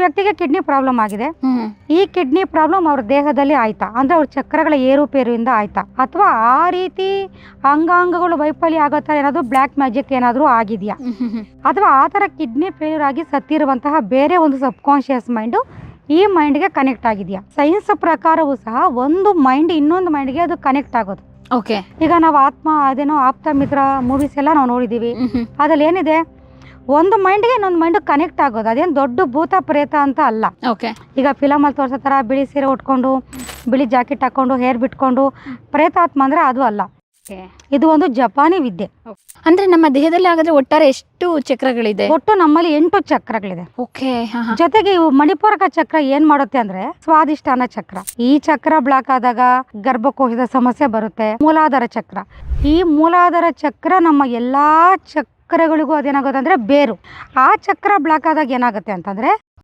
ವ್ಯಕ್ತಿಗೆ kidney problem ಆಗಿದೆ. ಈ ಕಿಡ್ನಿ ಪ್ರಾಬ್ಲಮ್ ಅವ್ರ ದೇಹದಲ್ಲಿ ಆಯ್ತಾ ಅಂದ್ರೆ ಅವ್ರ ಚಕ್ರಗಳ ಏರುಪೇರುವಿಂದ ಆಯ್ತಾ, ಅಥವಾ ಆ ರೀತಿ ಅಂಗಾಂಗಗಳು ವೈಫಲ್ಯ ಆಗೋ ಥರ ಏನಾದರೂ ಬ್ಲ್ಯಾಕ್ ಮ್ಯಾಜಿಕ್ ಏನಾದರೂ ಆಗಿದೆಯಾ, ಅಥವಾ ಆ ಥರ ಕಿಡ್ನಿ ಫೇಲ್ಯೂರ್ ಆಗಿ ಸತ್ತಿರುವಂತಹ ಬೇರೆ ಒಂದು ಸಬ್ಕಾನ್ಷಿಯಸ್ ಮೈಂಡು ಈ ಮೈಂಡ್ಗೆ ಕನೆಕ್ಟ್ ಆಗಿದೆಯಾ. ಸೈನ್ಸ್ ಪ್ರಕಾರವೂ ಸಹ ಒಂದು ಮೈಂಡ್ ಇನ್ನೊಂದು ಮೈಂಡ್ಗೆ ಅದು ಕನೆಕ್ಟ್ ಆಗೋದು. ಓಕೆ. ಈಗ ನಾವು ಅದೇನೋ ಆಪ್ತ ಮಿತ್ರ ಮೂವೀಸ್ ಎಲ್ಲ ನಾವು ನೋಡಿದೀವಿ. ಅದ್ರಲ್ಲಿ ಏನಿದೆ, ಒಂದು ಮೈಂಡ್ಗೆ ಇನ್ನೊಂದು ಮೈಂಡ್ ಕನೆಕ್ಟ್ ಆಗೋದು. ಅದೇನು ದೊಡ್ಡ ಭೂತ ಪ್ರೇತ ಅಂತ ಅಲ್ಲ. ಓಕೆ. ಈಗ ಫಿಲಮಲ್ಲಿ ತೋರಿಸೋ ಥರ ಬಿಳಿ ಸೀರೆ ಉಟ್ಕೊಂಡು ಬಿಳಿ ಜಾಕೆಟ್ ಹಾಕೊಂಡು ಹೇರ್ ಬಿಟ್ಕೊಂಡು ಪ್ರೇತಾತ್ಮ ಅಂದ್ರೆ ಅದು ಅಲ್ಲ. ಇದು ಒಂದು ಜಪಾನಿ ವಿದ್ಯೆ. ಅಂದ್ರೆ ನಮ್ಮ ದೇಹದಲ್ಲಿ ಹಾಗಾದ್ರೆ ಒಟ್ಟಾರೆ ಎಷ್ಟು ಚಕ್ರಗಳಿದೆ? ಒಟ್ಟು ನಮ್ಮಲ್ಲಿ 8 ಚಕ್ರಗಳಿದೆ. ಓಕೆ. ಜೊತೆಗೆ ಇವು ಮಣಿಪೂರಕ ಚಕ್ರ ಏನ್ ಮಾಡುತ್ತೆ ಅಂದ್ರೆ ಸ್ವಾದಿಷ್ಠಾನ ಚಕ್ರ. ಈ ಚಕ್ರ ಬ್ಲಾಕ್ ಆದಾಗ ಗರ್ಭಕೋಶದ ಸಮಸ್ಯೆ ಬರುತ್ತೆ. ಮೂಲಾಧಾರ ಚಕ್ರ, ಈ ಮೂಲಾಧಾರ ಚಕ್ರ ನಮ್ಮ ಎಲ್ಲಾ ಚಕ್ರಗಳಿಗೂ ಅದೇನಾಗುತ್ತೆ ಅಂದ್ರೆ ಬೇರು. ಆ ಚಕ್ರ ಬ್ಲಾಕ್ ಆದಾಗ ಏನಾಗುತ್ತೆ ಅಂತಂದ್ರೆ